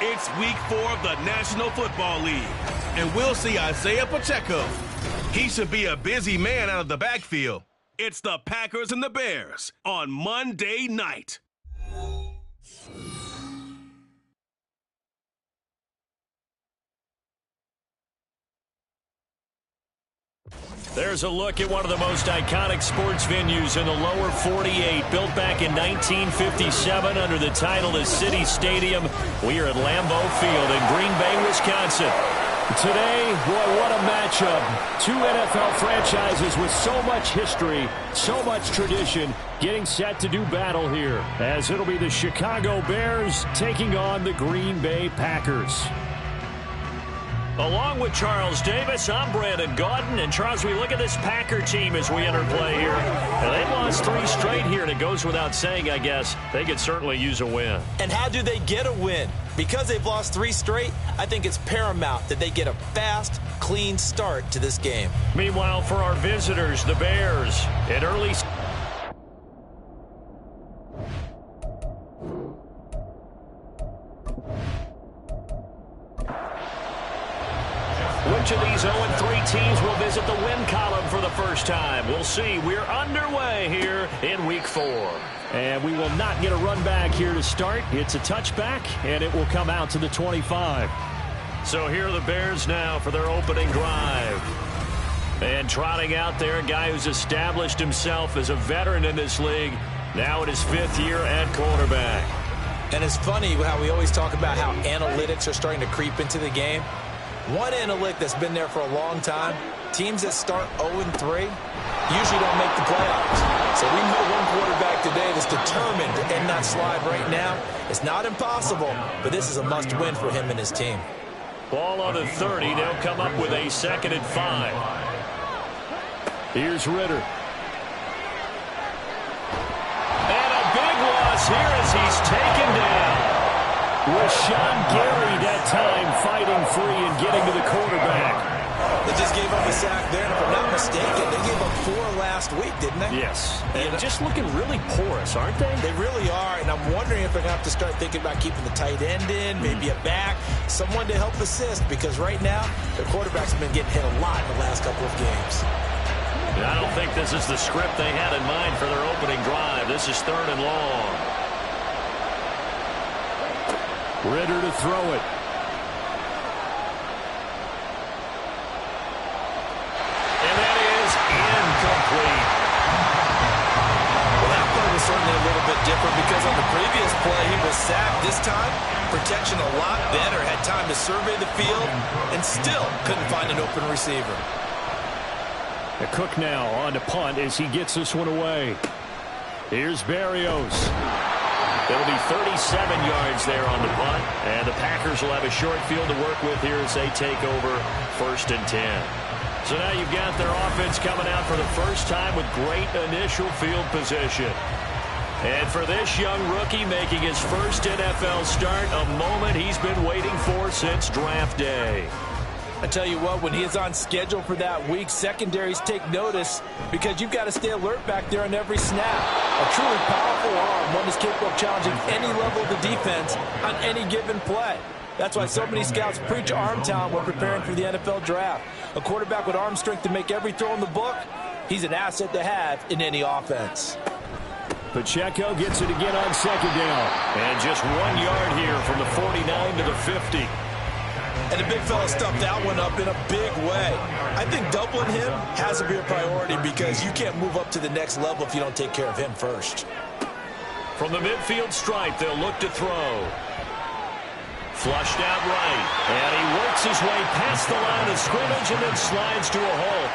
It's week 4 of the National Football League, and we'll see Isaiah Pacheco. He should be a busy man out of the backfield. It's the Packers and the Bears on Monday night. There's a look at one of the most iconic sports venues in the lower 48, built back in 1957 under the title of City Stadium. We are at Lambeau Field in Green Bay, Wisconsin. Today, boy, what a matchup. Two NFL franchises with so much history, so much tradition, getting set to do battle here, as it'll be the Chicago Bears taking on the Green Bay Packers. Along with Charles Davis, I'm Brandon Gaudin. And Charles, we look at this Packer team as we enter play here. And they've lost 3 straight here, and it goes without saying, I guess, they could certainly use a win. And how do they get a win? Because they've lost 3 straight, I think it's paramount that they get a fast, clean start to this game. Meanwhile, for our visitors, the Bears, an early... Which of these 0-3 teams will visit the win column for the first time? We'll see. We're underway here in Week 4. And we will not get a run back here to start. It's a touchback, and it will come out to the 25. So here are the Bears now for their opening drive. And trotting out there, a guy who's established himself as a veteran in this league, now in his 5th year at quarterback. And it's funny how we always talk about how analytics are starting to creep into the game. One analytic that's been there for a long time, teams that start 0-3 usually don't make the playoffs. So we know one quarterback today that's determined to end that slide right now. It's not impossible, but this is a must-win for him and his team. Ball on the 30. They'll come up with a 2nd and 5. Here's Ritter. And a big loss here as he's taken down. Rashawn Gary that time fighting free and getting to the quarterback. They just gave up a sack there, and if I'm not mistaken, they gave up 4 last week, didn't they? Yes. And just looking really porous, aren't they? They really are, and I'm wondering if they're going to have to start thinking about keeping the tight end in, maybe a back, someone to help assist, because right now, their quarterback's been getting hit a lot in the last couple of games. I don't think this is the script they had in mind for their opening drive. This is 3rd and long. Ritter to throw it. And that is incomplete. Well, that play was certainly a little bit different because on the previous play, he was sacked. This time, protection a lot better. Had time to survey the field and still couldn't find an open receiver. A Cook now on to punt as he gets this one away. Here's Berrios. It'll be 37 yards there on the punt, and the Packers will have a short field to work with here as they take over 1st and 10. So now you've got their offense coming out for the first time with great initial field position. And for this young rookie making his first NFL start, a moment he's been waiting for since draft day. I tell you what, when he is on schedule for that week, secondaries take notice because you've got to stay alert back there on every snap. A truly powerful arm, one is capable of challenging any level of the defense on any given play. That's why so many scouts preach arm talent when preparing for the NFL draft. A quarterback with arm strength to make every throw in the book, he's an asset to have in any offense. Pacheco gets it again on 2nd down. And just 1 yard here from the 49 to the 50. And the big fella stuffed that one up in a big way. I think doubling him has to be a priority because you can't move up to the next level if you don't take care of him first. From the midfield stripe, they'll look to throw. Flushed out right. And he works his way past the line of scrimmage and then slides to a halt.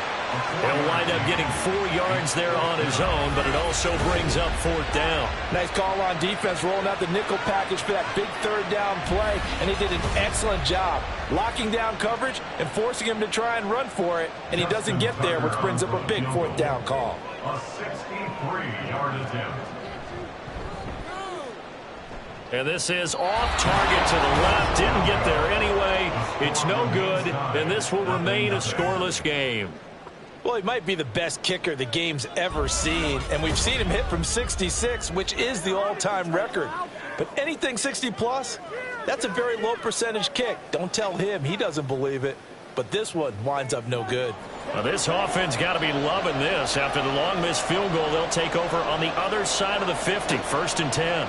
He'll wind up getting 4 yards there on his own, but it also brings up 4th down. Nice call on defense, rolling out the nickel package for that big 3rd down play, and he did an excellent job locking down coverage and forcing him to try and run for it, and he doesn't get there, which brings up a big 4th down call. A 63-yard attempt. And this is off target to the left. Didn't get there anyway. It's no good, and this will remain a scoreless game. Well, he might be the best kicker the game's ever seen, and we've seen him hit from 66, which is the all-time record. But anything 60-plus, That's a very low percentage kick. Don't tell him he doesn't believe it. But this one winds up no good. Well, this offense got to be loving this. After the long missed field goal, they'll take over on the other side of the 50, 1st and 10.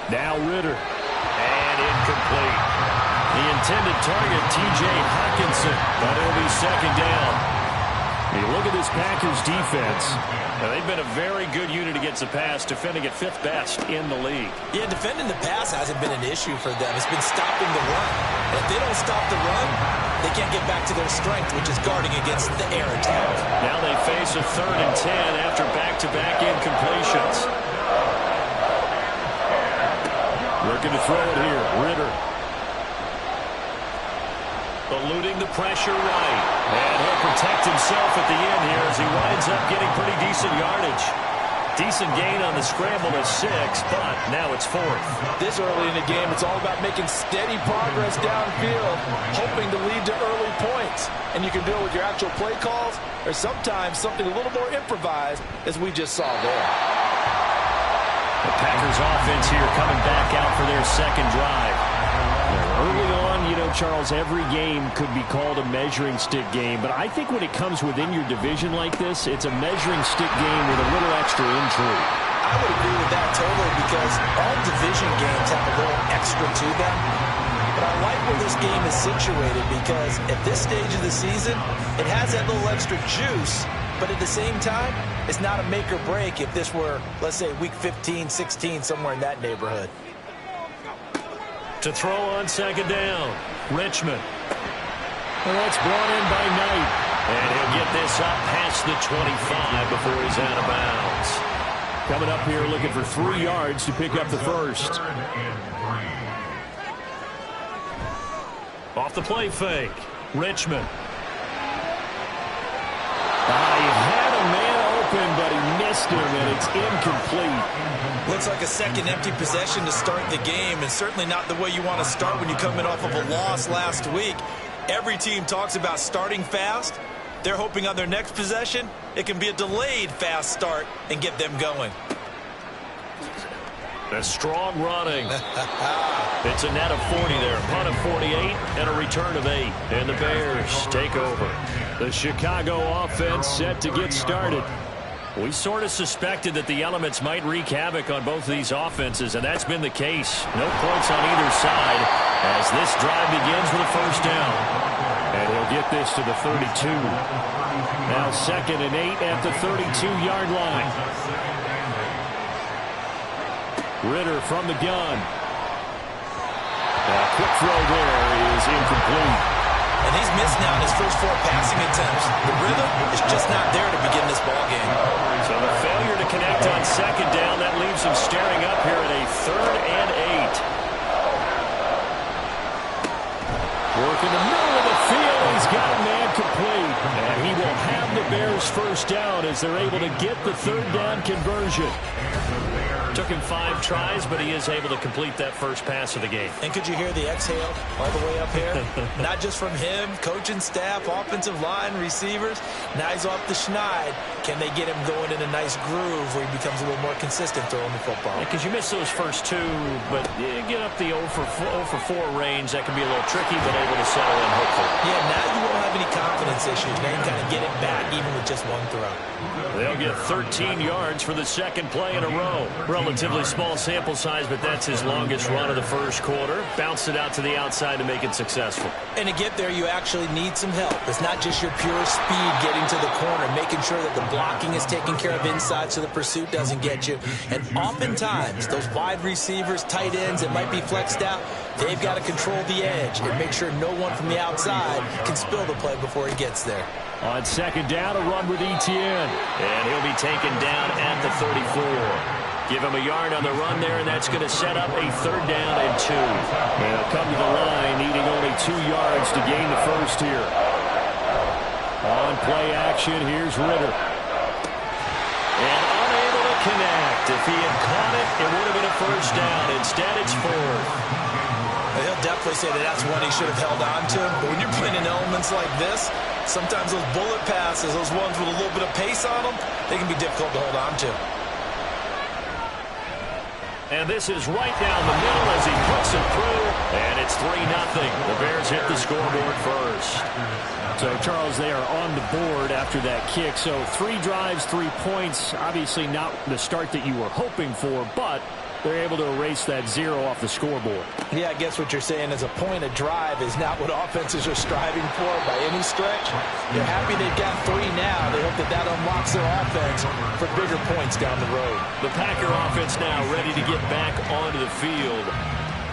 Now Ritter. And incomplete. The intended target, T.J. Hawkinson, but it'll be 2nd down. You look at this Packers defense. Now, they've been a very good unit against the pass, defending at 5th best in the league. Yeah, defending the pass hasn't been an issue for them. It's been stopping the run. And if they don't stop the run, they can't get back to their strength, which is guarding against the air attack. Now they face a 3rd and 10 after back-to-back incompletions. Looking to throw it here. Ritter. Eluding the pressure right. And he'll protect himself at the end here as he winds up getting pretty decent yardage. Decent gain on the scramble is 6, but now it's 4th. This early in the game, it's all about making steady progress downfield, hoping to lead to early points. And you can do it with your actual play calls, or sometimes something a little more improvised, as we just saw there. The Packers offense here coming back out for their 2nd drive. Early on, you know, Charles, every game could be called a measuring stick game. But I think when it comes within your division like this, it's a measuring stick game with a little extra intrigue. I would agree with that totally because all division games have a little extra to them. But I like where this game is situated because at this stage of the season, it has that little extra juice. But at the same time, it's not a make or break if this were, let's say, week 15, 16, somewhere in that neighborhood. To throw on 2nd down, Richmond. Well, that's brought in by Knight. And he'll get this up past the 25 before he's out of bounds. Coming up here looking for 3 yards to pick up the 1st. Off the play fake, Richmond. He had a man open, but he missed him, and it's incomplete. Looks like a second empty possession to start the game, and certainly not the way you want to start when you're coming off of a loss last week. Every team talks about starting fast. They're hoping on their next possession, it can be a delayed fast start and get them going. A strong running. It's a net of 40 there. Punt of 48 and a return of 8. And the Bears take over. The Chicago offense set to get started. We sort of suspected that the elements might wreak havoc on both of these offenses, and that's been the case. No points on either side as this drive begins with a 1st down. And he'll get this to the 32. Now 2nd and 8 at the 32-yard line. Ritter from the gun. A quick throw there is incomplete. And he's missed now in his first 4 passing attempts. The rhythm is just not there to begin this ball game. So the failure to connect on 2nd down, that leaves him staring up here at a 3rd and 8. Work in the middle of the field. He's got a man complete. And he will have the Bears 1st down as they're able to get the 3rd down conversion. Took him 5 tries, but he is able to complete that first pass of the game. And could you hear the exhale all the way up here? Not just from him, coaching staff, offensive line, receivers. Now he's off the schneid. Can they get him going in a nice groove where he becomes a little more consistent throwing the football? Because you miss those first 2, but you get up the 0 for 4 range. That can be a little tricky, but able to settle in, hopefully. Yeah, now you won't have any confidence issues. Now you can kind of get it back even with just 1 throw. They'll get 13 yards for the 2nd play in a row. Relatively small sample size, but that's his longest run of the first quarter. Bounced it out to the outside to make it successful. And to get there, you actually need some help. It's not just your pure speed getting to the corner, making sure that the blocking is taken care of inside so the pursuit doesn't get you. And oftentimes, those wide receivers, tight ends that might be flexed out, they've got to control the edge and make sure no one from the outside can spill the play before he gets there. On 2nd down, a run with Etienne. And he'll be taken down at the 34. Give him a yard on the run there, and that's going to set up a 3rd down and 2. They'll come to the line, needing only 2 yards to gain the 1st here. On play action, here's Ritter. And unable to connect. If he had caught it, it would have been a 1st down. Instead, it's 4th. He'll definitely say that that's one he should have held on to. But when you're playing in elements like this, sometimes those bullet passes, those ones with a little bit of pace on them, they can be difficult to hold on to. And this is right down the middle as he puts it through. And it's 3-0. The Bears hit the scoreboard first. So, Charles, they are on the board after that kick. So 3 drives, 3 points. Obviously not the start that you were hoping for, but they're able to erase that 0 off the scoreboard. Yeah, I guess what you're saying is a point of drive is not what offenses are striving for by any stretch. They're happy they've got 3 now. They hope that that unlocks their offense for bigger points down the road. The Packer offense now ready to get back onto the field.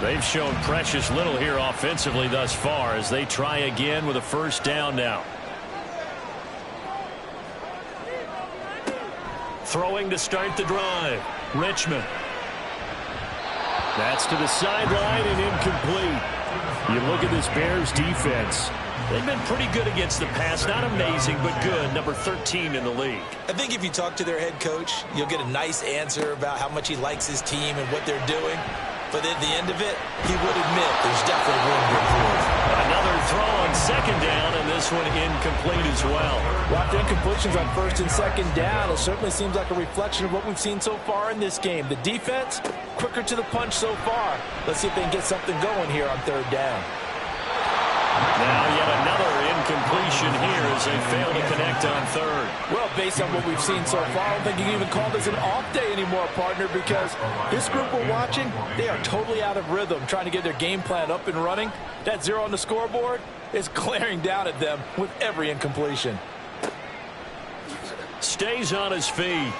They've shown precious little here offensively thus far as they try again with a first down now. Throwing to start the drive. Richmond. That's to the sideline and incomplete. You look at this Bears defense. They've been pretty good against the pass. Not amazing, but good. Number 13 in the league. I think if you talk to their head coach, you'll get a nice answer about how much he likes his team and what they're doing. But at the end of it, he would admit there's definitely room to improve. Another throw on second down, and this one incomplete as well. Lots of incompletions on first and second down. It certainly seems like a reflection of what we've seen so far in this game. The defense, quicker to the punch so far. Let's see if they can get something going here on third down. Now yet another incompletion here as they fail to connect on third. Well, based on what we've seen so far, I don't think you can even call this an off day anymore, partner, because this group we're watching, they are totally out of rhythm, trying to get their game plan up and running. That 0 on the scoreboard is glaring down at them with every incompletion. Stays on his feet.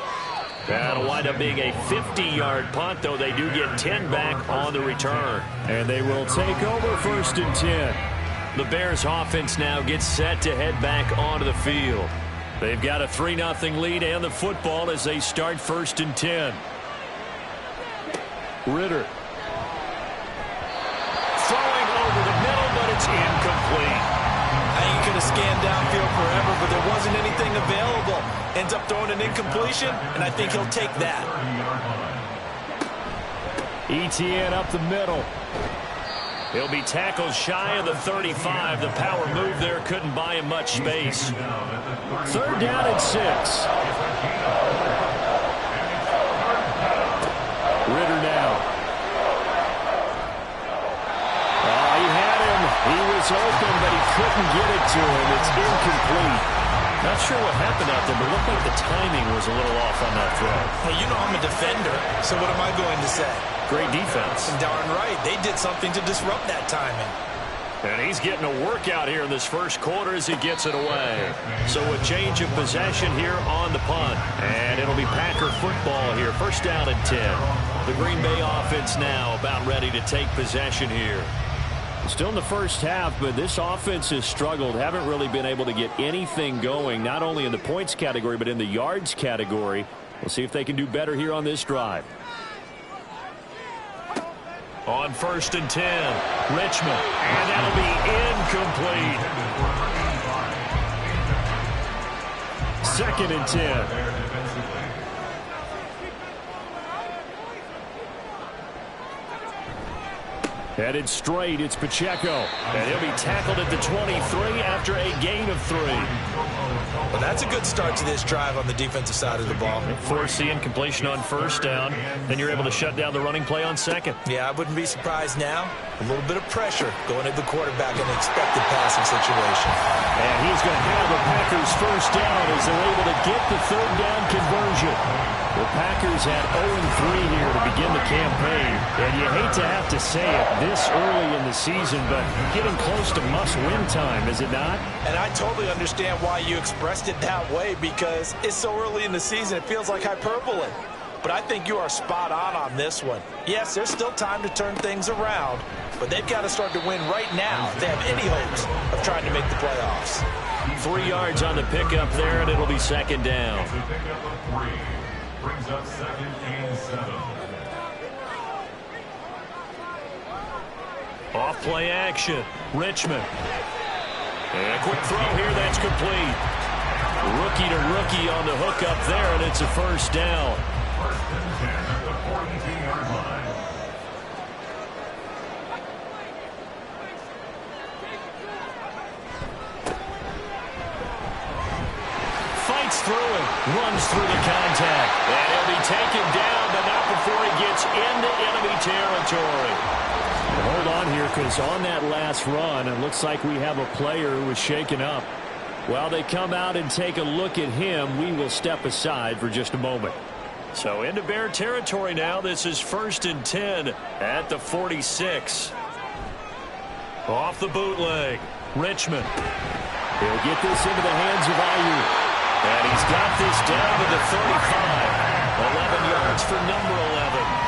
That'll wind up being a 50-yard punt, though they do get 10 back on the return. And they will take over first and 10. The Bears offense now gets set to head back onto the field. They've got a 3-0 lead and the football as they start first and 10. Ritter. Throwing over the middle, but it's incomplete. I think he could have scanned downfield forever, but there wasn't anything available. Ends up throwing an incompletion, and I think he'll take that. ETN up the middle. He'll be tackled shy of the 35. The power move there couldn't buy him much space. Third down and 6. Ritter now. He had him. He was open, but he couldn't get it to him. It's incomplete. Not sure what happened out there, but it looked like the timing was a little off on that throw. Hey, you know I'm a defender, so what am I going to say? Great defense. And darn right, they did something to disrupt that timing. And he's getting a workout here in this first quarter as he gets it away. So a change of possession here on the punt. And it'll be Packer football here. First down and 10. The Green Bay offense now about ready to take possession here. Still in the first half, but this offense has struggled. Haven't really been able to get anything going, not only in the points category, but in the yards category. We'll see if they can do better here on this drive. On first and 10, Richmond. And that'll be incomplete. Second and 10. Headed straight, it's Pacheco. And he'll be tackled at the 23 after a gain of 3. Well, that's a good start to this drive on the defensive side of the ball. Force the incompletion on first down. Then you're able to shut down the running play on second. Yeah, I wouldn't be surprised now. A little bit of pressure going at the quarterback in an expected passing situation. And he's going to have the Packers first down as they're able to get the third down conversion. The Packers had 0-3 here to begin the campaign. And you hate to have to say it this early in the season, but getting close to must-win time, is it not? And I totally understand why you expressed it that way, because it's so early in the season, it feels like hyperbole. But I think you are spot on this one. Yes, there's still time to turn things around, but they've got to start to win right now if they have any hopes of trying to make the playoffs. 3 yards on the pickup there, and it'll be second down. The pickup of 3 brings up second and 7. Off play action, Richmond. And a quick throw here, that's complete. Rookie to rookie on the hook up there, and it's a first down. First and 10 at the 42-yard line. Fights through it. Runs through the contact. And he'll be taken down, but not before he gets into enemy territory. Hold on here, because on that last run, it looks like we have a player who was shaken up. While they come out and take a look at him, we will step aside for just a moment. So into Bear territory now. This is 1st and 10 at the 46. Off the bootleg. Richmond. He'll get this into the hands of Ayuk. And he's got this down to the 35. 11 yards for number 11.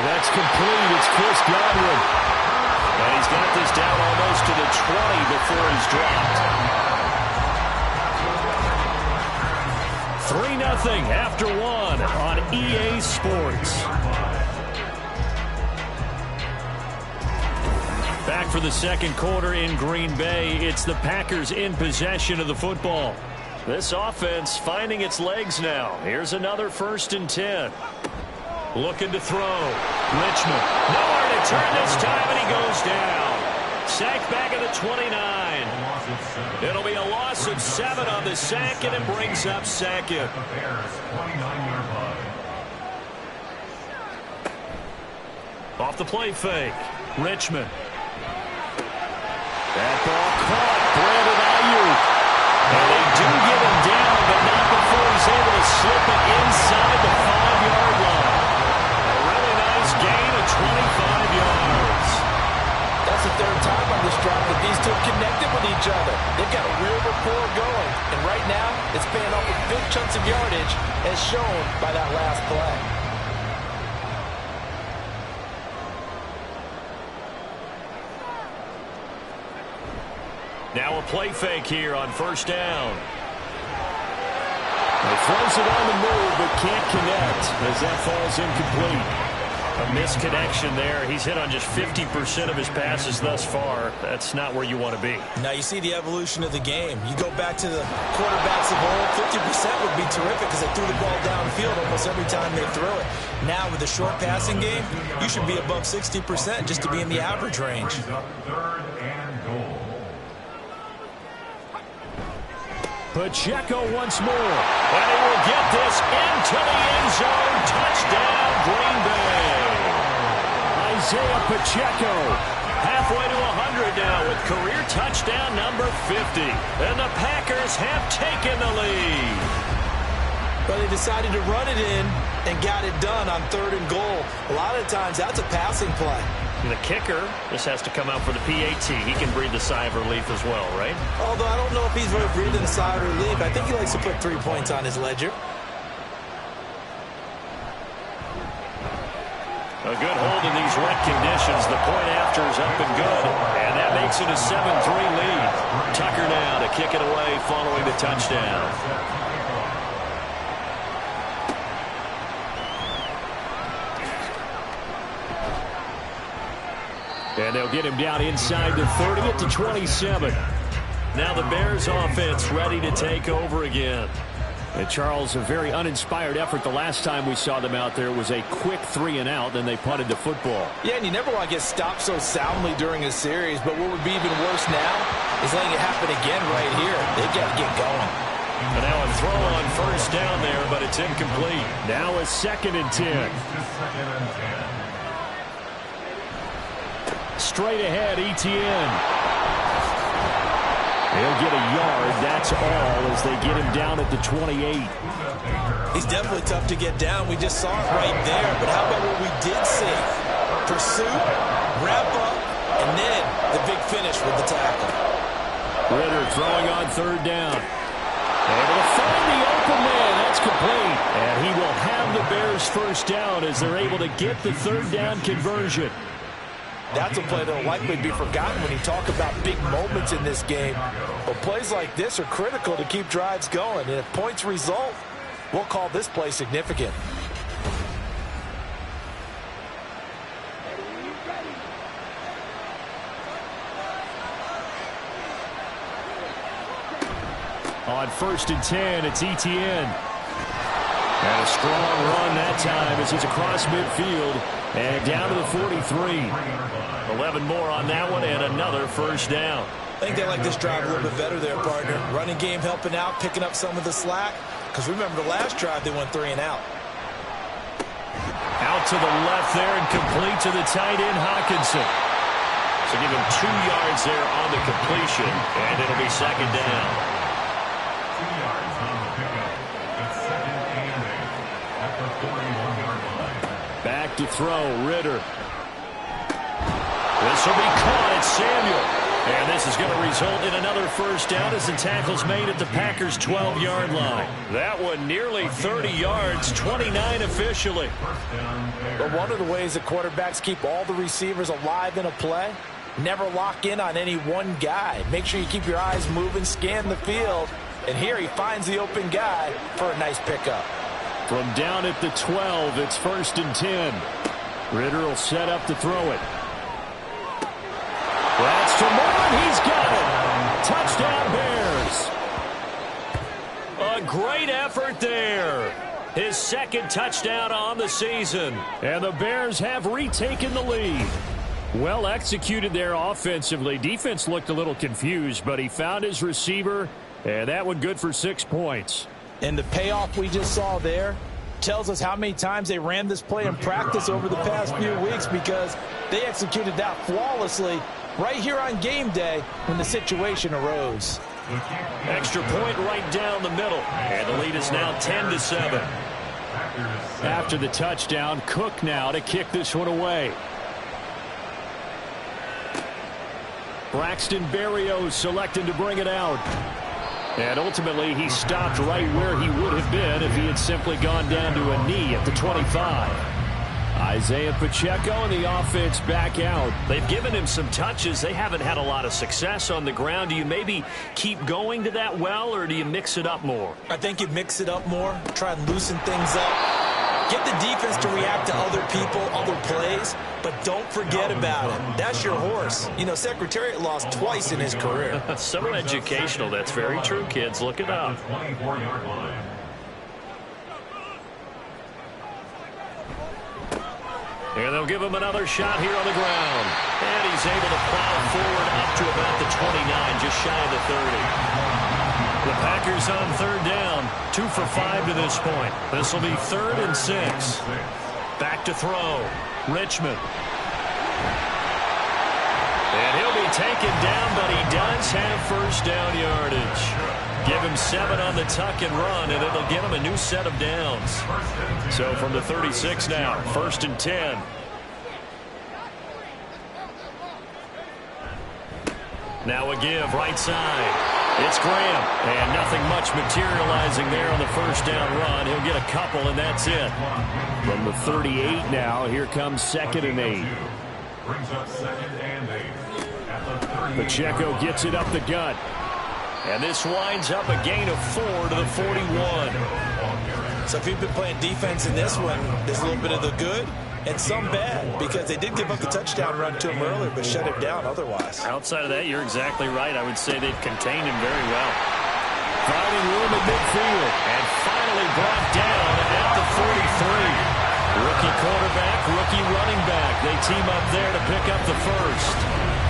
That's complete. It's Chris Godwin. And he's got this down almost to the 20 before he's dropped. 3-0 after one on EA Sports. Back for the second quarter in Green Bay. It's the Packers in possession of the football. This offense finding its legs now. Here's another 1st and 10. Looking to throw. Richmond. Nowhere to turn this time, and he goes down. Sacked back at the 29. It'll be a loss of 7 on the sack, and it brings up 2nd. Off the play fake. Richmond. That ball caught. Brandon Ayuk. And they do get him down, but not before he's able to slip it inside the 5-yard line. A really nice gain of 25 yards. That's the 3rd time on this drive that these two have connected with each other. They've got a real rapport going. And right now, it's paying off with big chunks of yardage, as shown by that last play. Now a play fake here on 1st down. He throws it on the move, but can't connect as that falls incomplete. A misconnection there. He's hit on just 50% of his passes thus far. That's not where you want to be. Now you see the evolution of the game. You go back to the quarterbacks of old, 50% would be terrific because they threw the ball downfield almost every time they threw it. Now with the short passing game, you should be above 60% just to be in the average range. 3rd and goal. Pacheco once more. And he will get this into the end zone. Touchdown, Green Bay. Isaiah Pacheco. Halfway to 100 now with career touchdown number 50. And the Packers have taken the lead. But they decided to run it in and got it done on 3rd and goal. A lot of times that's a passing play. The kicker just has to come out for the PAT. He can breathe a sigh of relief as well, right? Although I don't know if he's really breathing a sigh of relief. I think he likes to put 3 points on his ledger. A good hold in these wet conditions. The point after is up and good. And that makes it a 7-3 lead. Tucker now to kick it away following the touchdown. And they'll get him down inside the 30 at the 27. Now the Bears offense ready to take over again. And Charles, a very uninspired effort the last time we saw them out there was a quick 3-and-out, then they punted the football. Yeah, and you never want to get stopped so soundly during a series, but what would be even worse now is letting it happen again right here. They've got to get going. And now a throw on 1st down there, but it's incomplete. Now a 2nd and 10. Straight ahead, Etienne. He'll get a yard, that's all, as they get him down at the 28. He's definitely tough to get down. We just saw it right there. But how about what we did see? Pursuit, wrap up, and then the big finish with the tackle. Ritter throwing on 3rd down. Able to find the open man. That's complete. And he will have the Bears 1st down as they're able to get the 3rd down conversion. That's a play that will likely be forgotten when you talk about big moments in this game. But plays like this are critical to keep drives going. And if points result, we'll call this play significant. On 1st and 10, it's Etienne. And a strong run that time as he's across midfield and down to the 43. 11 more on that one and another first down. I think they like this drive a little bit better there, partner. Running game helping out, picking up some of the slack. Because remember the last drive, they went 3 and out. Out to the left there and complete to the tight end, Hawkinson. So give him 2 yards there on the completion, and it'll be second down. 2 yards on the pickup. It's second and 8 at the 41-yard line. Back to throw, Ritter. This will be caught at Samuel. And this is going to result in another first down as the tackle's made at the Packers' 12-yard line. That one nearly 30 yards, 29 officially. But one of the ways that quarterbacks keep all the receivers alive in a play, never lock in on any one guy. Make sure you keep your eyes moving, scan the field. And here he finds the open guy for a nice pickup. From down at the 12, it's 1st and 10. Ritter will set up to throw it. That's to Moore. He's got it. Touchdown, Bears. A great effort there. His second touchdown on the season. And the Bears have retaken the lead. Well executed there offensively. Defense looked a little confused, but he found his receiver, and that one good for 6 points. And the payoff we just saw there tells us how many times they ran this play in practice over the past few weeks, because they executed that flawlessly right here on game day when the situation arose. Extra point right down the middle. And the lead is now 10-7. After the touchdown, Cook now to kick this one away. Braxton Berrios selected to bring it out. And ultimately, he stopped right where he would have been if he had simply gone down to a knee at the 25. Isaiah Pacheco and the offense back out. They've given him some touches. They haven't had a lot of success on the ground. Do you maybe keep going to that well, or do you mix it up more? I think you mix it up more, try and loosen things up. Get the defense to react to other people, other plays, but don't forget about it. That's your horse. You know, Secretariat lost twice in his career. So educational. That's very true, kids. Look it up. 24-yard line. And they'll give him another shot here on the ground. And he's able to plow forward up to about the 29, just shy of the 30. The Packers on 3rd down, 2 for 5 to this point. This will be 3rd and 6. Back to throw. Richmond. And he'll be taken down, but he does have first down yardage. Give him 7 on the tuck and run, and it'll give him a new set of downs. So from the 36 now, 1st and 10. Now a give, right side. It's Graham, and nothing much materializing there on the first down run. He'll get a couple, and that's it. From the 38 now, here comes 2nd and 8. Brings up 2nd and 8 at the 38. Pacheco gets it up the gut. And this winds up a gain of 4 to the 41. So if you've been playing defense in this one, there's a little bit of the good and some bad, because they did give up the touchdown run to him earlier, but shut him down otherwise. Outside of that, you're exactly right. I would say they've contained him very well. Finding room at midfield. And finally brought down at the 43. Rookie quarterback, rookie running back. They team up there to pick up the first.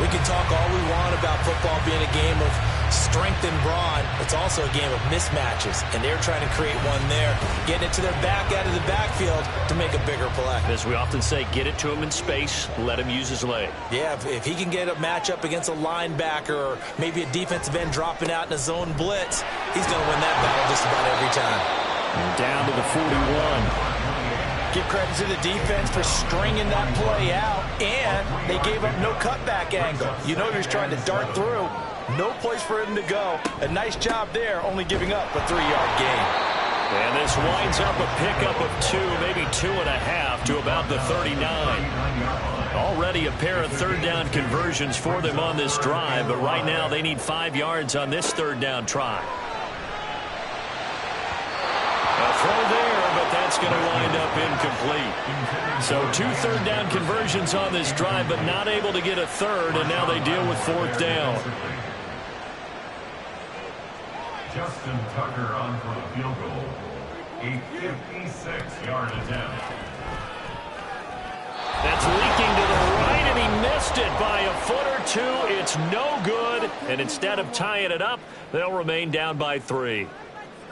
We can talk all we want about football being a game of strength and brawn. It's also a game of mismatches, and they're trying to create one there, getting it to their back out of the backfield to make a bigger play. As we often say, get it to him in space, let him use his leg. Yeah, if he can get a matchup against a linebacker or maybe a defensive end dropping out in a zone blitz, he's going to win that battle just about every time. And down to the 41. Give credit to the defense for stringing that play out, and they gave up no cutback angle. You know he was trying to dart through. No place for him to go. A nice job there, only giving up a 3-yard gain. And this winds up a pickup of 2, maybe 2.5 to about the 39. Already a pair of 3rd down conversions for them on this drive, but right now they need 5 yards on this 3rd down try. A throw there, but that's going to wind up incomplete. So 2 3rd down conversions on this drive, but not able to get a 3rd, and now they deal with 4th down. Justin Tucker on for the field goal. a 56-yard attempt. That's leaking to the right, and he missed it by a foot or two. It's no good, and instead of tying it up, they'll remain down by 3.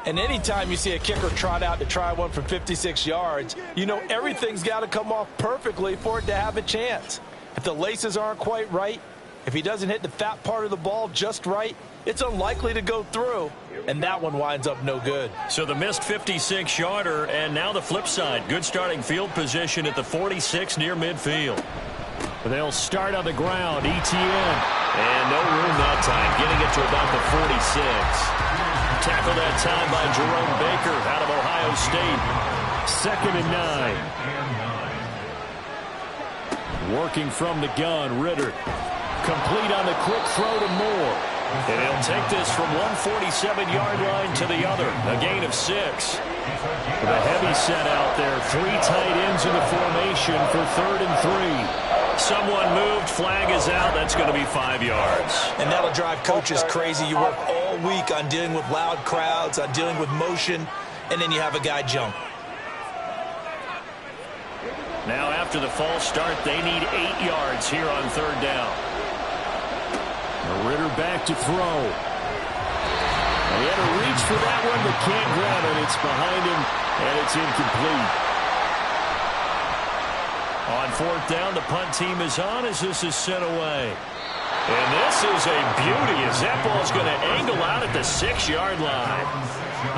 And anytime you see a kicker trot out to try one from 56 yards, you know everything's got to come off perfectly for it to have a chance. If the laces aren't quite right, if he doesn't hit the fat part of the ball just right, it's unlikely to go through, and that one winds up no good. So the missed 56-yarder, and now the flip side. Good starting field position at the 46 near midfield. They'll start on the ground. ETN. And no room that time, getting it to about the 46. Tackled that time by Jerome Baker out of Ohio State. 2nd and 9. Working from the gun, Ritter. Complete on the quick throw to Moore. And he'll take this from 147-yard line to the other. A gain of 6. With a heavy set out there. 3 tight ends in the formation for 3rd and 3. Someone moved. Flag is out. That's going to be 5 yards. And that'll drive coaches crazy. You work all week on dealing with loud crowds, on dealing with motion, and then you have a guy jump. Now after the false start, they need 8 yards here on 3rd down. Ritter back to throw. And he had to reach for that one, but can't grab it. It's behind him, and it's incomplete. On 4th down, the punt team is on as this is sent away. And this is a beauty as that ball's going to angle out at the 6-yard line.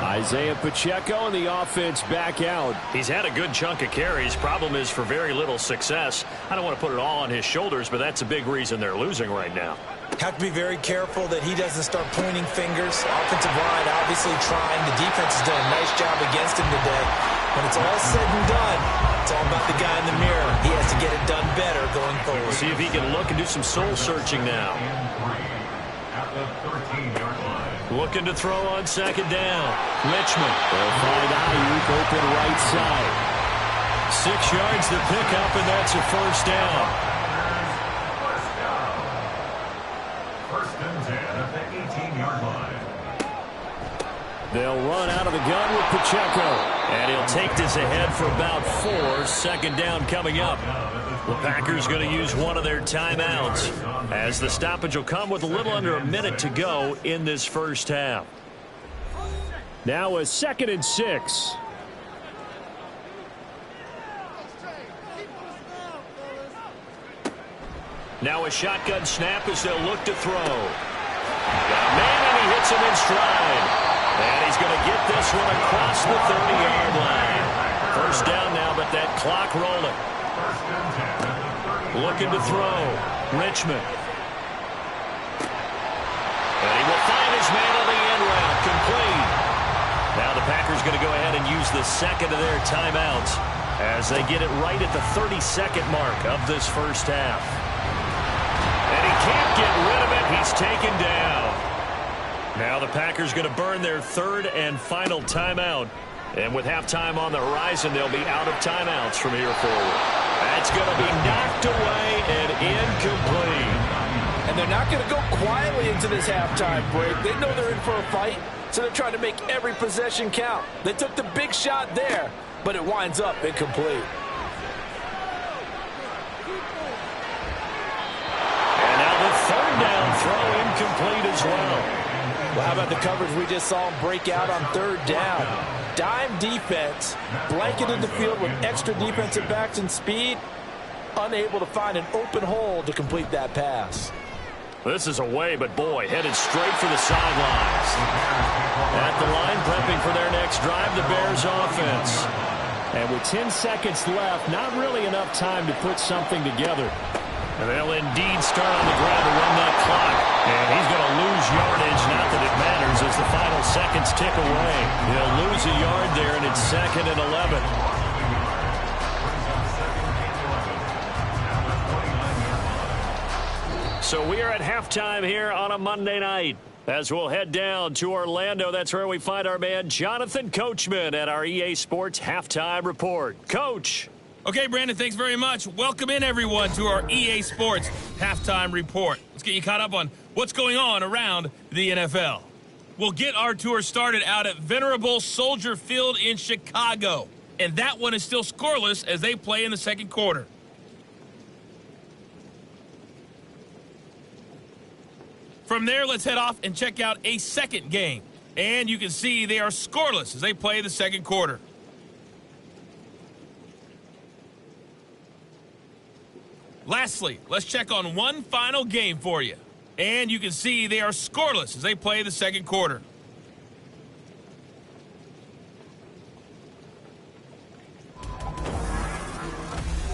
Isaiah Pacheco and the offense back out. He's had a good chunk of carries. Problem is for very little success. I don't want to put it all on his shoulders, but that's a big reason they're losing right now. Have to be very careful that he doesn't start pointing fingers. Offensive line obviously trying. The defense has done a nice job against him today. When it's all said and done, it's all about the guy in the mirror. He has to get it done better going forward. See if he can look and do some soul searching now. At the 13-yard line. Looking to throw on 2nd down. Richmond. They'll find Ayuk open right side. 6 yards to pick up, and that's a 1st down. First and 10 at the 18-yard line. They'll run out of the gun with Pacheco. And he'll take this ahead for about 4. 2nd down coming up. The Packers going to use one of their timeouts as the stoppage will come with a little under a minute to go in this first half. Now a 2nd and 6. Now a shotgun snap as they'll look to throw. Got a man, and he hits him in stride. And he's going to get this one across the 30-yard line. 1st down now, but that clock rolling. Looking to throw. Richmond. And he will find his man on the end route. Complete. Now the Packers going to go ahead and use the 2nd of their timeouts as they get it right at the 32nd mark of this first half. And he can't get rid of it. He's taken down. Now the Packers going to burn their 3rd and final timeout. And with halftime on the horizon, they'll be out of timeouts from here forward. That's going to be knocked away and incomplete. And they're not going to go quietly into this halftime break. They know they're in for a fight, so they're trying to make every possession count. They took the big shot there, but it winds up incomplete. And now the 3rd down throw incomplete as well. Well, how about the coverage we just saw him break out on 3rd down? Dime defense, blanketed the field with extra defensive backs and speed, unable to find an open hole to complete that pass. This is away, but boy, headed straight for the sidelines. At the line, prepping for their next drive, the Bears offense. And with 10 seconds left, not really enough time to put something together. And they'll indeed start on the ground to run that clock. And he's going to lose yardage. Not that it matters as the final seconds tick away. He'll lose a yard there, and it's 2nd and 11. So we are at halftime here on a Monday night. As we'll head down to Orlando, that's where we find our man Jonathan Coachman at our EA Sports Halftime Report. Coach. Okay, Brandon, thanks very much. Welcome in, everyone, to our EA Sports Halftime Report. Let's get you caught up on what's going on around the NFL. We'll get our tour started out at Venerable Soldier Field in Chicago. And that one is still scoreless as they play in the second quarter. From there, let's head off and check out a second game. And you can see they are scoreless as they play the second quarter. Lastly, let's check on one final game for you. And you can see they are scoreless as they play the second quarter.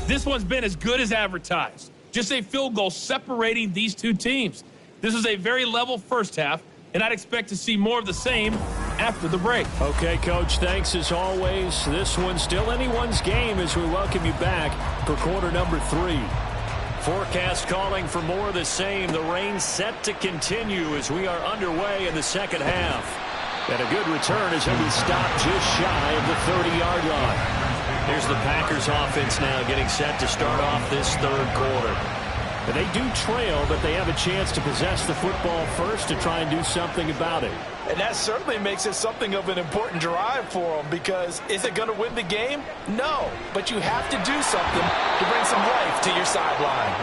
This one's been as good as advertised. Just a field goal separating these two teams. This is a very level first half, and I'd expect to see more of the same after the break. Okay, Coach, thanks as always. This one's still anyone's game as we welcome you back for quarter number 3. Forecast calling for more of the same. The rain set to continue as we are underway in the second half. And a good return as he'll be stopped just shy of the 30-yard line. Here's the Packers offense now getting set to start off this third quarter. And they do trail, but they have a chance to possess the football first to try and do something about it. And that certainly makes it something of an important drive for them, because is it going to win the game? No, but you have to do something to bring some life to your sideline.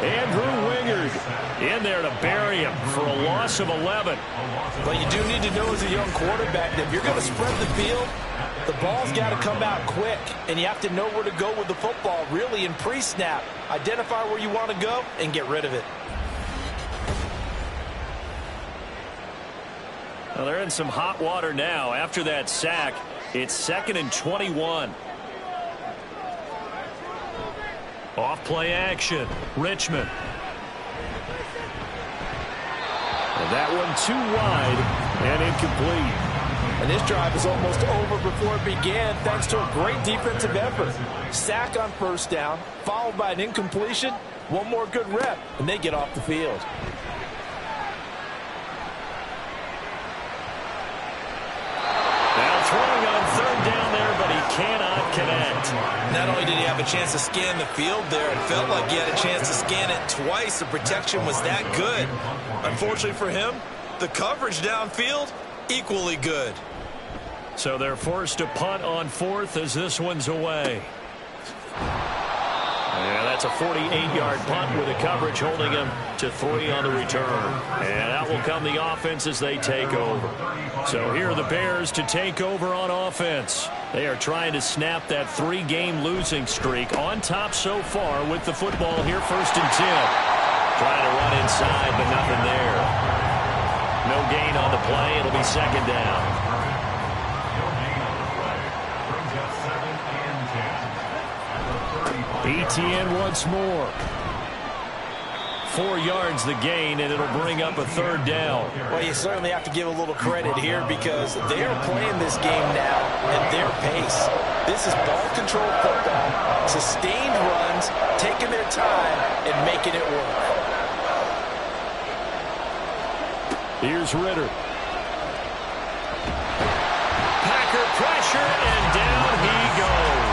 Andrew Wingard in there to bury him for a loss of 11. But you do need to know as a young quarterback that if you're going to spread the field, the ball's got to come out quick, and you have to know where to go with the football really in pre-snap. Identify where you want to go and get rid of it. Well, they're in some hot water now. After that sack, it's 2nd and 21. Off-play action. Richmond. And that one too wide and incomplete. And this drive is almost over before it began thanks to a great defensive effort. Sack on first down, followed by an incompletion. One more good rep, and they get off the field. Now throwing on third down there, but he cannot connect. Not only did he have a chance to scan the field there, it felt like he had a chance to scan it twice. The protection was that good. Unfortunately for him, the coverage downfield, equally good. So they're forced to punt on 4th as this one's away. Yeah, that's a 48-yard punt with the coverage holding him to 3 on the return. And out will come the offense as they take over. So here are the Bears to take over on offense. They are trying to snap that 3-game losing streak on top so far with the football here, 1st and 10. Trying to run inside, but nothing there. No gain on the play. It'll be 2nd down. ETN once more. 4 yards the gain, and it'll bring up a 3rd down. Well, you certainly have to give a little credit here because they are playing this game now at their pace. This is ball control football, sustained runs, taking their time and making it work. Here's Ritter. Packer pressure, and down he goes.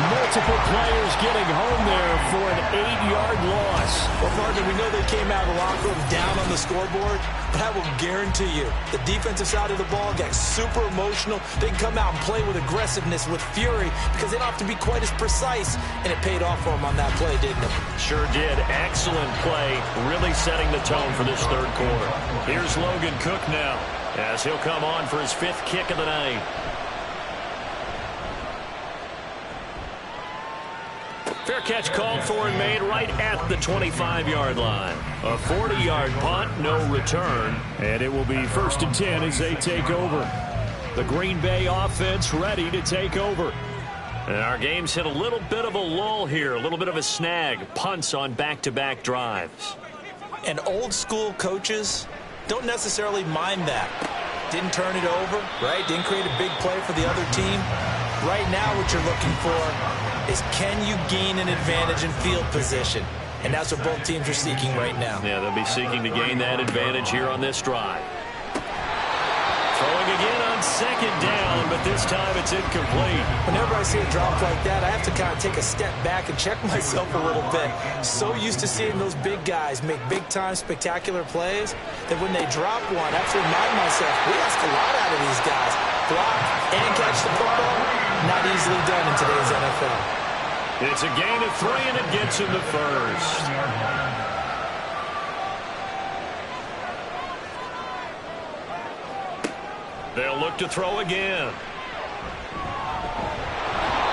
Multiple players getting home there for an 8-yard loss. Well, partner, we know they came out of the locker room down on the scoreboard, but I will guarantee you the defensive side of the ball got super emotional. They can come out and play with aggressiveness, with fury, because they don't have to be quite as precise, and it paid off for them on that play, didn't it? Sure did. Excellent play, really setting the tone for this third quarter. Here's Logan Cook now as he'll come on for his 5th kick of the night. Fair catch called for and made right at the 25-yard line. A 40-yard punt, no return. And it will be 1st and 10 as they take over. The Green Bay offense ready to take over. And our game's hit a little bit of a lull here, a little bit of a snag. Punts on back-to-back drives. And old-school coaches don't necessarily mind that. Didn't turn it over, right? Didn't create a big play for the other team. Right now what you're looking for is can you gain an advantage in field position? And that's what both teams are seeking right now. Yeah, they'll be seeking to gain that advantage here on this drive. Throwing again on second down, but this time it's incomplete. Whenever I see a drop like that, I have to kind of take a step back and check myself a little bit. So used to seeing those big guys make big-time spectacular plays that when they drop one, I have to remind myself, we ask a lot out of these guys. Block and catch the football, not easily done in today's NFL. It's a gain of 3, and it gets him the first. They'll look to throw again.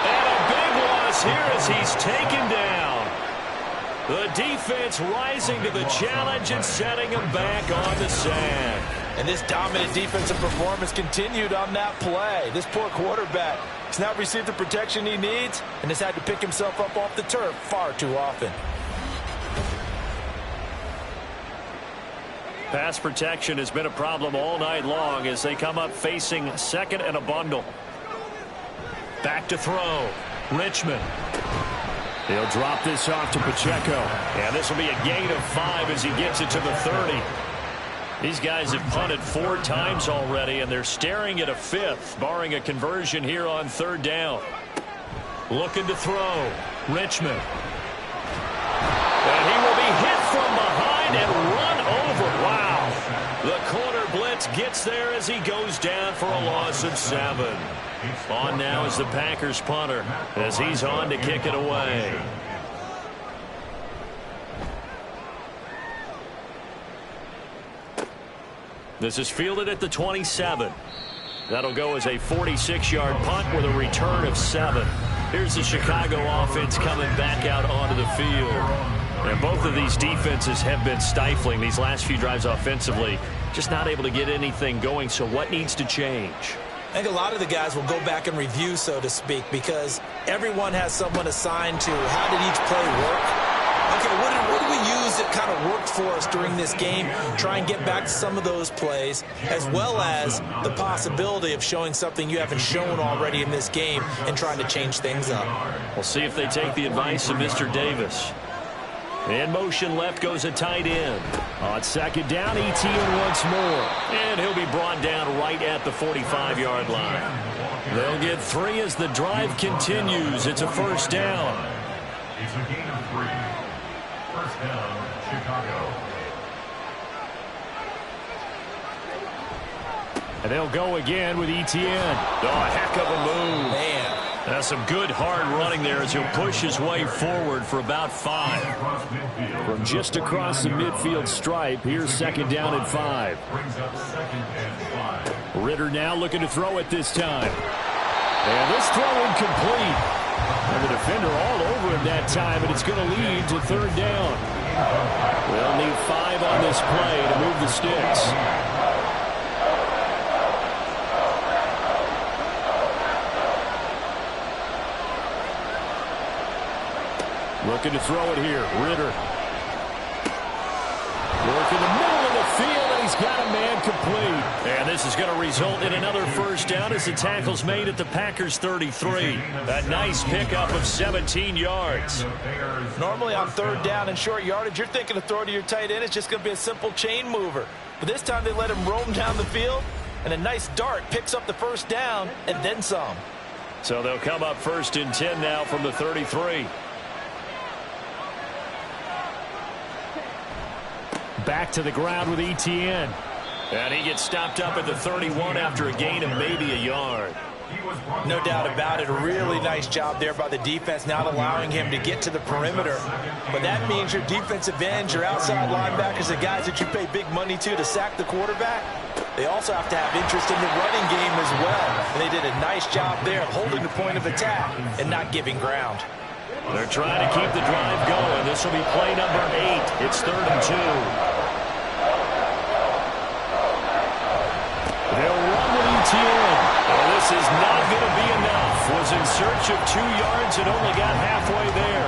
And a big loss here as he's taken down. The defense rising to the challenge and setting him back on the sack. And this dominant defensive performance continued on that play. This poor quarterback has not received the protection he needs and has had to pick himself up off the turf far too often. Pass protection has been a problem all night long as they come up facing second and a bundle. Back to throw. Richmond. He'll drop this off to Pacheco. And this will be a gain of 5 as he gets it to the 30. These guys have punted 4 times already, and they're staring at a 5th, barring a conversion here on 3rd down. Looking to throw. Richmond. And he will be hit from behind and run over. Wow. The corner blitz gets there as he goes down for a loss of 7. On now is the Packers punter as he's on to kick it away. This is fielded at the 27. That'll go as a 46-yard punt with a return of 7. Here's the Chicago offense coming back out onto the field. And both of these defenses have been stifling these last few drives offensively. Just not able to get anything going, so what needs to change? I think a lot of the guys will go back and review, so to speak, because everyone has someone assigned to how did each play work. Okay, what did we use that kind of worked for us during this game? Try and get back to some of those plays, as well as the possibility of showing something you haven't shown already in this game and trying to change things up. We'll see if they take the advice of Mr. Davis. In motion left goes a tight end. On second down, ETN once more. And he'll be brought down right at the 45-yard line. They'll get 3 as the drive continues. It's a 1st down. It's a gain of 3. 1st down, Chicago. And they'll go again with ETN. Oh, a heck of a move. Man. That's some good hard running there as he'll push his way forward for about 5. From just across the midfield stripe, here's 2nd down and 5. Brings up 2nd and 5. Ritter now looking to throw it this time. And this throw incomplete. And the defender all over him that time, and it's going to lead to 3rd down. They'll need 5 on this play to move the sticks. Looking to throw it here. Ritter. Work in the middle of the field, and he's got a man complete. And this is going to result in another 1st down as the tackle's made at the Packers 33. A nice pickup of 17 yards. Normally on 3rd down and short yardage, you're thinking to throw to your tight end. It's just going to be a simple chain mover. But this time they let him roam down the field, and a nice dart picks up the 1st down and then some. So they'll come up 1st and 10 now from the 33. Back to the ground with ETN. And he gets stopped up at the 31 after a gain of maybe a yard. No doubt about it. A really nice job there by the defense, not allowing him to get to the perimeter. But that means your defensive ends, your outside linebackers, the guys that you pay big money to sack the quarterback, they also have to have interest in the running game as well. And they did a nice job there of holding the point of attack and not giving ground. They're trying to keep the drive going. This will be play number 8. It's 3rd and 2. They'll run with ETN. Oh, this is not going to be enough. Was in search of 2 yards and only got halfway there.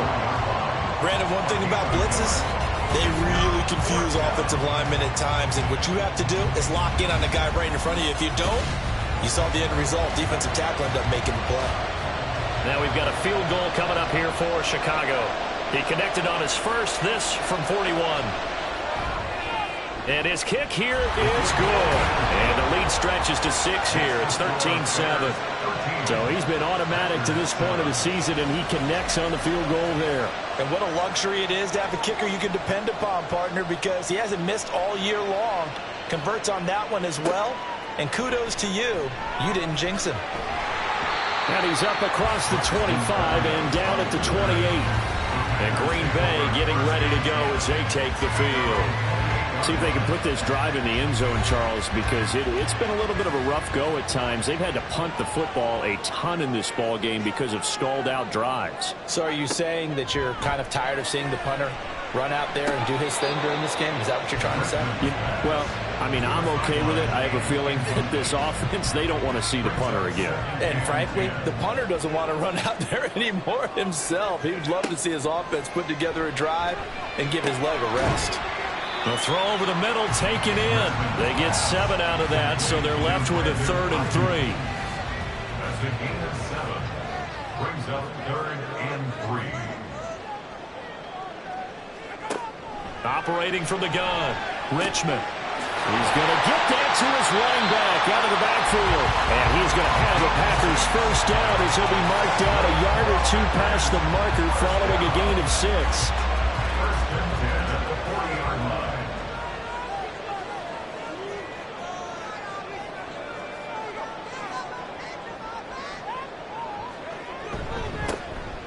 Brandon, one thing about blitzes, they really confuse offensive linemen at times. And what you have to do is lock in on the guy right in front of you. If you don't, you saw the end result. Defensive tackle ended up making the play. Now we've got a field goal coming up here for Chicago. He connected on his first, this from 41. And his kick here is good. And the lead stretches to 6 here. It's 13-7. So he's been automatic to this point of the season, and he connects on the field goal there. And what a luxury it is to have a kicker you can depend upon, partner, because he hasn't missed all year long. Converts on that one as well. And kudos to you. You didn't jinx him. And he's up across the 25 and down at the 28. And Green Bay getting ready to go as they take the field. See if they can put this drive in the end zone, Charles, because it's been a little bit of a rough go at times. They've had to punt the football a ton in this ball game because of stalled-out drives. So are you saying that you're kind of tired of seeing the punter run out there and do his thing during this game? Is that what you're trying to say? Yeah, well, I mean, I'm okay with it. I have a feeling that this offense, they don't want to see the punter again. And frankly, the punter doesn't want to run out there anymore himself. He would love to see his offense put together a drive and give his leg a rest. The throw over the middle taken in. They get 7 out of that, so they're left with a 3rd and 3. That's a gain of 7. Brings up 3rd and 3. Operating from the gun, Richmond. He's going to get that to his running back out of the backfield. And he's going to have a Packers first down as he'll be marked out a yard or 2 past the marker following a gain of 6. First and 10 at the 40-yard line.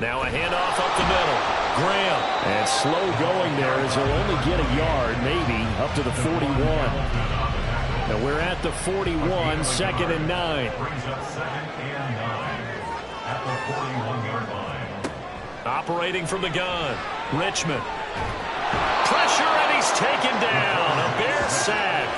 Now a handoff up the middle. Graham. And slow going there as he'll only get a yard, maybe, up to the 41. And we're at the 41, 2nd and 9. Brings up 2nd and 9 at the 41-yard line. Operating from the gun, Richmond. Pressure, and he's taken down. A Bear sack.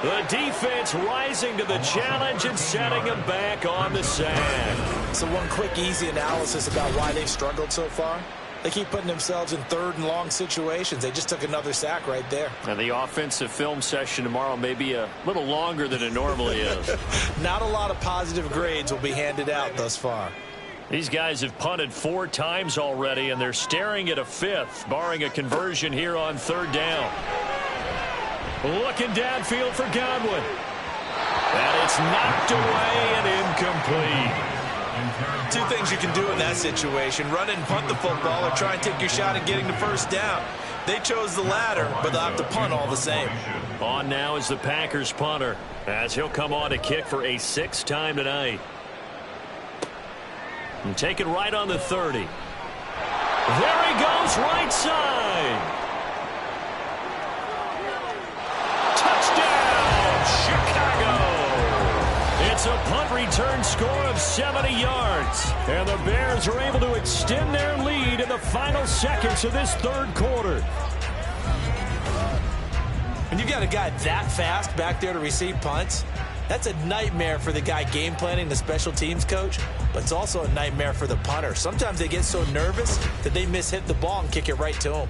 The defense rising to the challenge and setting him back on the sack. So one quick, easy analysis about why they've struggled so far. They keep putting themselves in 3rd and long situations. They just took another sack right there. And the offensive film session tomorrow may be a little longer than it normally is. Not a lot of positive grades will be handed out thus far. These guys have punted 4 times already, and they're staring at a 5th, barring a conversion here on 3rd down. Looking downfield for Godwin. And it's knocked away and incomplete. 2 things you can do in that situation: run and punt the football, or try and take your shot at getting the first down. They chose the latter, but they'll have to punt all the same. On now is the Packers punter, as he'll come on to kick for a 6th time tonight. And take it right on the 30. There he goes, right side. Touchdown, Chicago. It's a punt return score of 70 yards. And the Bears are able to extend their lead in the final seconds of this 3rd quarter. When you've got a guy that fast back there to receive punts, that's a nightmare for the guy game planning, the special teams coach, but it's also a nightmare for the punter. Sometimes they get so nervous that they mishit the ball and kick it right to him.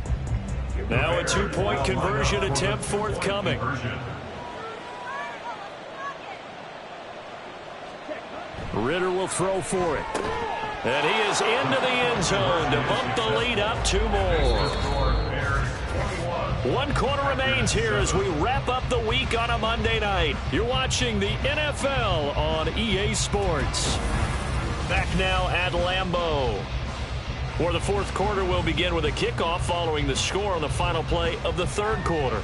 Now a 2-point conversion attempt forthcoming. Ritter will throw for it. And he is into the end zone to bump the lead up 2 more. 1 quarter remains here as we wrap up the week on a Monday night. You're watching the NFL on EA Sports. Back now at Lambeau. For the 4th quarter, we'll begin with a kickoff following the score on the final play of the 3rd quarter.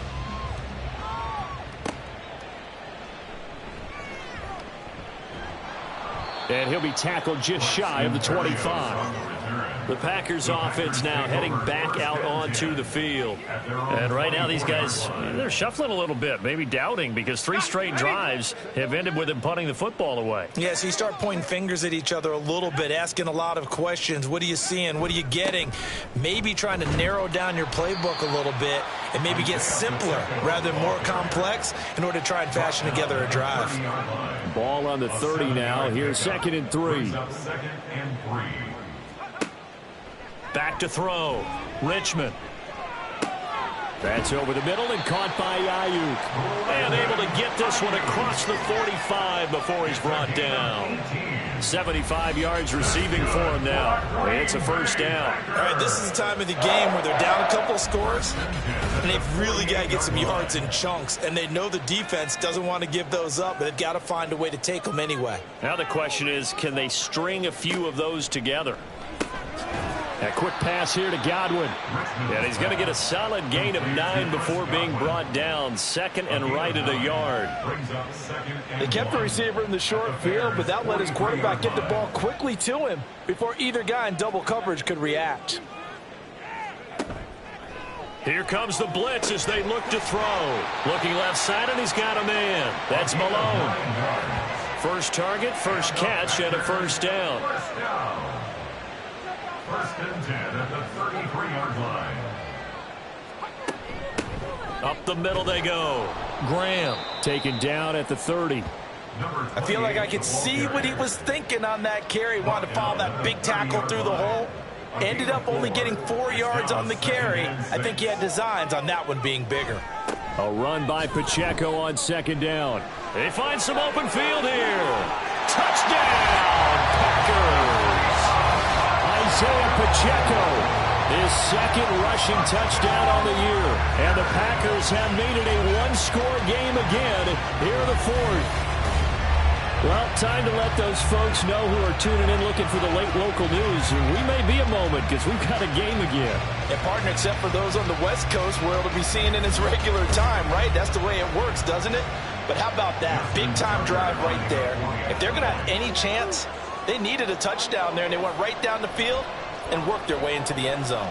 And he'll be tackled just shy of the 25. The Packers offense now heading back out onto the field. And right now these guys, they're shuffling a little bit, maybe doubting, because 3 straight drives have ended with them punting the football away. Yeah, so you start pointing fingers at each other a little bit, asking a lot of questions. What are you seeing? What are you getting? Maybe trying to narrow down your playbook a little bit and maybe get simpler rather than more complex in order to try and fashion together a drive. Ball on the 30 now. Here's 2nd and 3. Back to throw. Richmond. That's over the middle and caught by Ayuk. And able to get this one across the 45 before he's brought down. 75 yards receiving for him now. It's a first down. All right, this is the time of the game where they're down a couple of scores, and they've really got to get some yards in chunks, and they know the defense doesn't want to give those up, but they've got to find a way to take them anyway. Now the question is, can they string a few of those together? A quick pass here to Godwin. And he's going to get a solid gain of 9 before being brought down. Second and right at a yard. They kept the receiver in the short field, but that let his quarterback get the ball quickly to him before either guy in double coverage could react. Here comes the blitz as they look to throw. Looking left side, and he's got a man. That's Malone. First target, first catch, and a first down. First and 10 at the 33-yard line. Up the middle they go. Graham taken down at the 30. I feel like I could see what he was thinking on that carry. Wanted to follow that big tackle through the hole. Ended up only getting 4 yards on the carry. I think he had designs on that one being bigger. A run by Pacheco on second down. They find some open field here. Touchdown, Packers. Isaiah Pacheco, his second rushing touchdown on the year. And the Packers have made it a one-score game again here in the fourth. Well, time to let those folks know who are tuning in looking for the late local news. We may be a moment because we've got a game again. And partner, except for those on the West Coast where it'll be seen in its regular time, right? That's the way it works, doesn't it? But how about that? Big-time drive right there. If they're going to have any chance, they needed a touchdown there, and they went right down the field and worked their way into the end zone.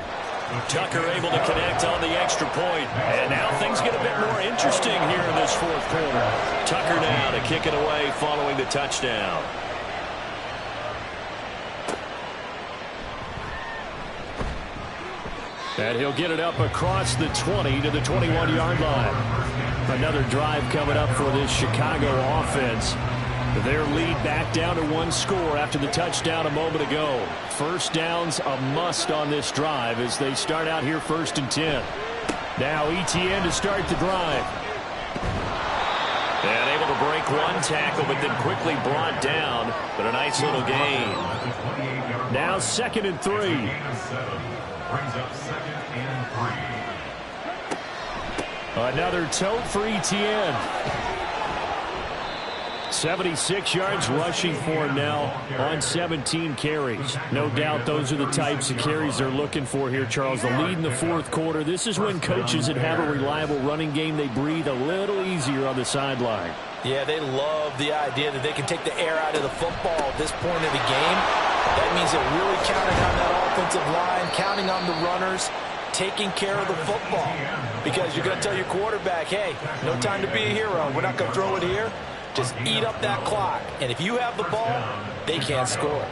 Tucker able to connect on the extra point. And now things get a bit more interesting here in this fourth quarter. Tucker now to kick it away following the touchdown. And he'll get it up across the 20 to the 21-yard line. Another drive coming up for this Chicago offense. Their lead back down to one score after the touchdown a moment ago. First down's a must on this drive as they start out here first and 10. Now Etienne to start the drive. And able to break one tackle, but then quickly brought down. But a nice little gain. Now second and 3. Brings up second and 3. Another tote for Etienne. 76 yards rushing for him now on 17 carries. No doubt those are the types of carries they're looking for here, Charles. The lead in the fourth quarter. This is when coaches that have a reliable running game, they breathe a little easier on the sideline. Yeah, they love the idea that they can take the air out of the football at this point of the game. That means they're really counting on that offensive line, counting on the runners, taking care of the football. Because you're going to tell your quarterback, hey, no time to be a hero. We're not going to throw it here. Just eat up that clock. And if you have the ball, they can't score.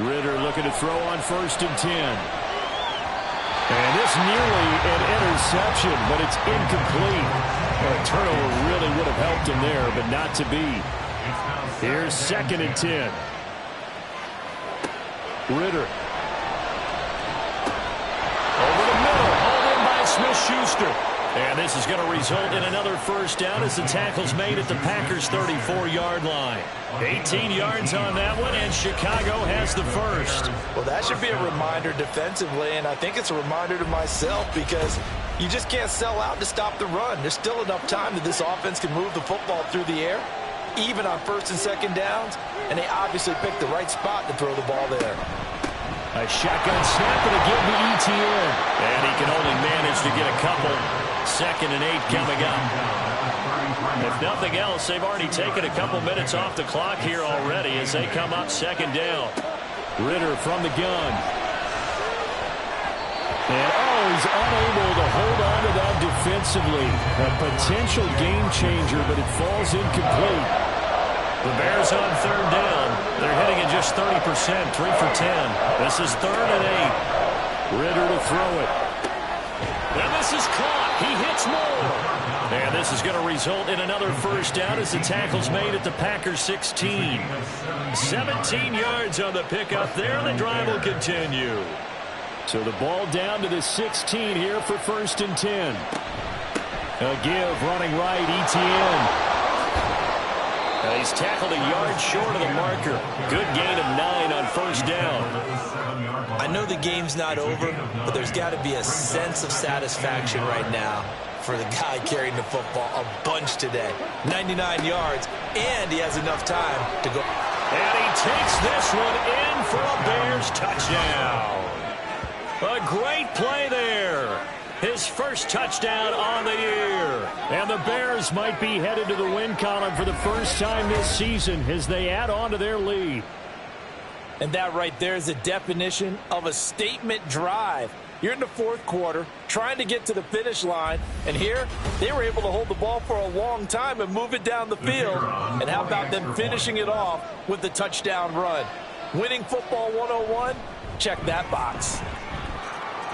Ritter looking to throw on first and 10. And this nearly an interception, but it's incomplete. A turnover really would have helped him there, but not to be. Here's second and 10. Ritter. Smith-Schuster. And this is going to result in another first down as the tackle's made at the Packers' 34-yard line. 18 yards on that one, and Chicago has the first. Well, that should be a reminder defensively, and I think it's a reminder to myself because you just can't sell out to stop the run. There's still enough time that this offense can move the football through the air, even on first and second downs, and they obviously picked the right spot to throw the ball there. A shotgun snap and a give to Etienne. And he can only manage to get a couple. Second and 8 coming up. If nothing else, they've already taken a couple minutes off the clock here already as they come up second down. Ritter from the gun. And he's unable to hold on to that defensively. A potential game changer, but it falls incomplete. The Bears on third down. They're hitting at just 30%, 3 for 10. This is third and 8. Ritter to throw it. And this is caught. He hits more. And this is going to result in another first down as the tackle's made at the Packers' 16. 17 yards on the pickup there. The drive will continue. So the ball down to the 16 here for first and 10. A give running right, ETN. He's tackled a yard short of the marker. Good gain of 9 on first down. I know the game's not over, but there's got to be a sense of satisfaction right now for the guy carrying the football a bunch today. 99 yards, and he has enough time to go. And he takes this one in for a Bears touchdown. A great play there. His first touchdown on the year. And the Bears might be headed to the win column for the first time this season as they add on to their lead. And that right there is a definition of a statement drive. You're in the fourth quarter, trying to get to the finish line, and here they were able to hold the ball for a long time and move it down the field. And how about them finishing it off with the touchdown run? Winning football 101? Check that box.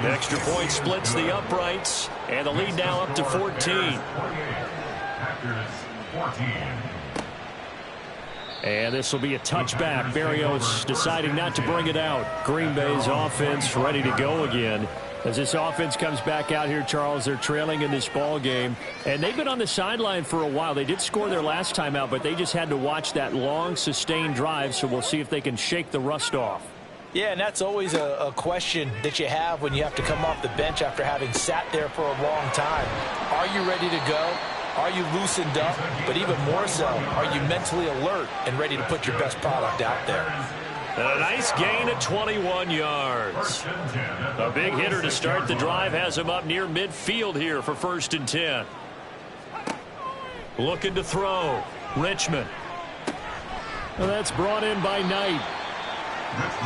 The extra point splits the uprights, and the lead now up to 14. And this will be a touchback. Berrios deciding not to bring it out. Green Bay's offense ready to go again. As this offense comes back out here, Charles, they're trailing in this ball game. And they've been on the sideline for a while. They did score their last time out, but they just had to watch that long, sustained drive. So we'll see if they can shake the rust off. Yeah, and that's always a question that you have when you have to come off the bench after having sat there for a long time. Are you ready to go? Are you loosened up? But even more so, are you mentally alert and ready to put your best product out there? And a nice gain of 21 yards. A big hitter to start the drive has him up near midfield here for 1st and 10. Looking to throw. Richmond. Well, that's brought in by Knight.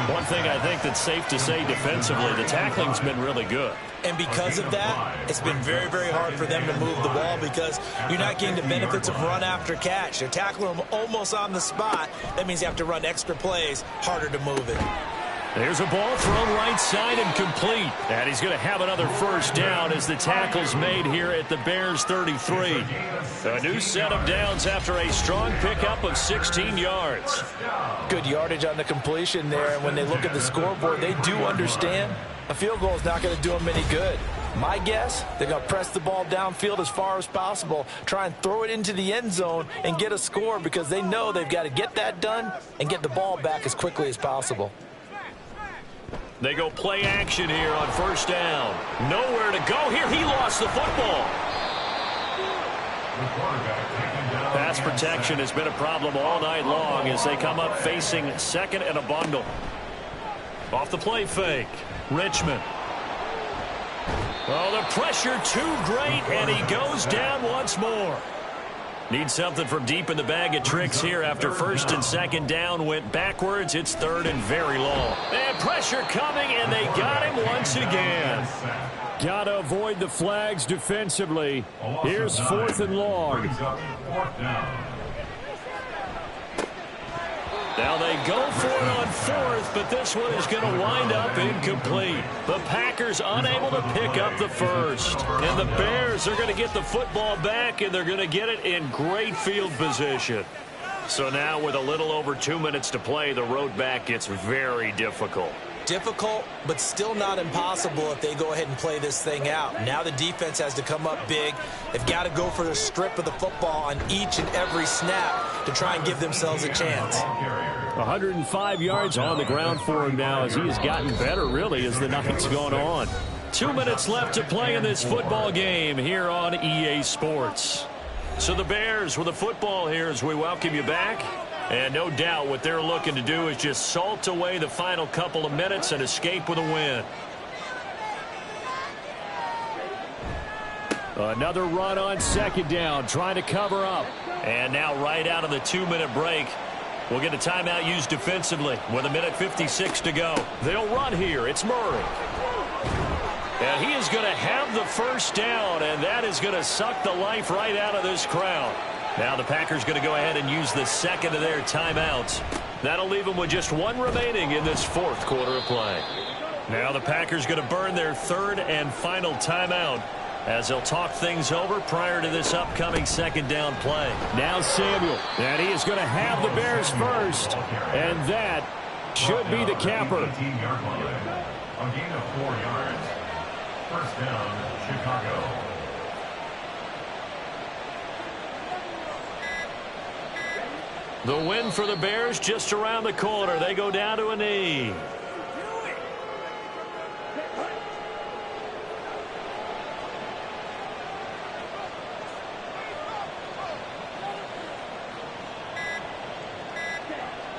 One thing I think that's safe to say defensively, the tackling's been really good. And because of that, it's been very, very hard for them to move the ball because you're not getting the benefits of run after catch. They're tackling them almost on the spot. That means you have to run extra plays, harder to move it. There's a ball thrown right side and complete. And he's going to have another first down as the tackle's made here at the Bears 33. A new set of downs after a strong pickup of 16 yards. Good yardage on the completion there. And when they look at the scoreboard, they do understand a field goal is not going to do them any good. My guess, they're going to press the ball downfield as far as possible, try and throw it into the end zone and get a score because they know they've got to get that done and get the ball back as quickly as possible. They go play action here on first down. Nowhere to go here. He lost the football. Pass protection has been a problem all night long as they come up facing second and a bundle. Off the play fake. Richmond. Oh, the pressure too great, and he goes down once more. Need something from deep in the bag of tricks here after 1st and 2nd down went backwards. It's 3rd and very long. And pressure coming, and they got him once again. Got to avoid the flags defensively. Here's 4th and long. Now they go for it on 4th, but this one is going to wind up incomplete. The Packers unable to pick up the first. And the Bears are going to get the football back, and they're going to get it in great field position. So now with a little over 2 minutes to play, the road back gets very difficult. Difficult, but still not impossible if they go ahead and play this thing out. Now the defense has to come up big. They've got to go for the strip of the football on each and every snap to try and give themselves a chance. 105 yards on the ground for him now as he has gotten better, really, as the night's gone on. 2 minutes left to play in this football game here on EA Sports. So the Bears with the football here as we welcome you back. And no doubt what they're looking to do is just salt away the final couple of minutes and escape with a win. Another run on 2nd down, trying to cover up. And now right out of the 2-minute break, we'll get a timeout used defensively with 1:56 to go. They'll run here. It's Murray. And he is going to have the first down, and that is going to suck the life right out of this crowd. Now the Packers going to go ahead and use the second of their timeouts. That'll leave them with just one remaining in this 4th quarter of play. Now the Packers going to burn their 3rd and final timeout as they'll talk things over prior to this upcoming 2nd down play. Now Samuel, and he is going to have the Bears first, and that should be the capper. A gain of 4 yards. First down, Chicago. The win for the Bears just around the corner. They go down to a knee.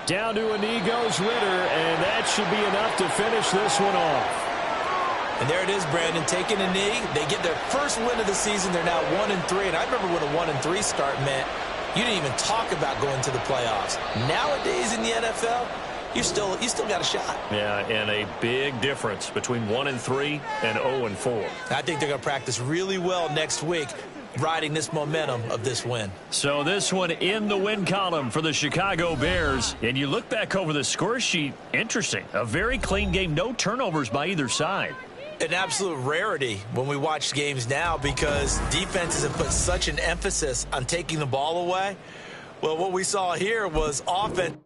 Down to a knee goes Ritter, and that should be enough to finish this one off. And there it is, Brandon, taking a knee. They get their first win of the season. They're now 1-3. And I remember when a 1-3 start meant you didn't even talk about going to the playoffs. Nowadays in the NFL, you still got a shot. Yeah, and a big difference between 1-3 and 0-4. I think they're going to practice really well next week, riding this momentum of this win. So this one in the win column for the Chicago Bears. And you look back over the score sheet, interesting. A very clean game, no turnovers by either side. An absolute rarity when we watch games now because defenses have put such an emphasis on taking the ball away. Well, what we saw here was offense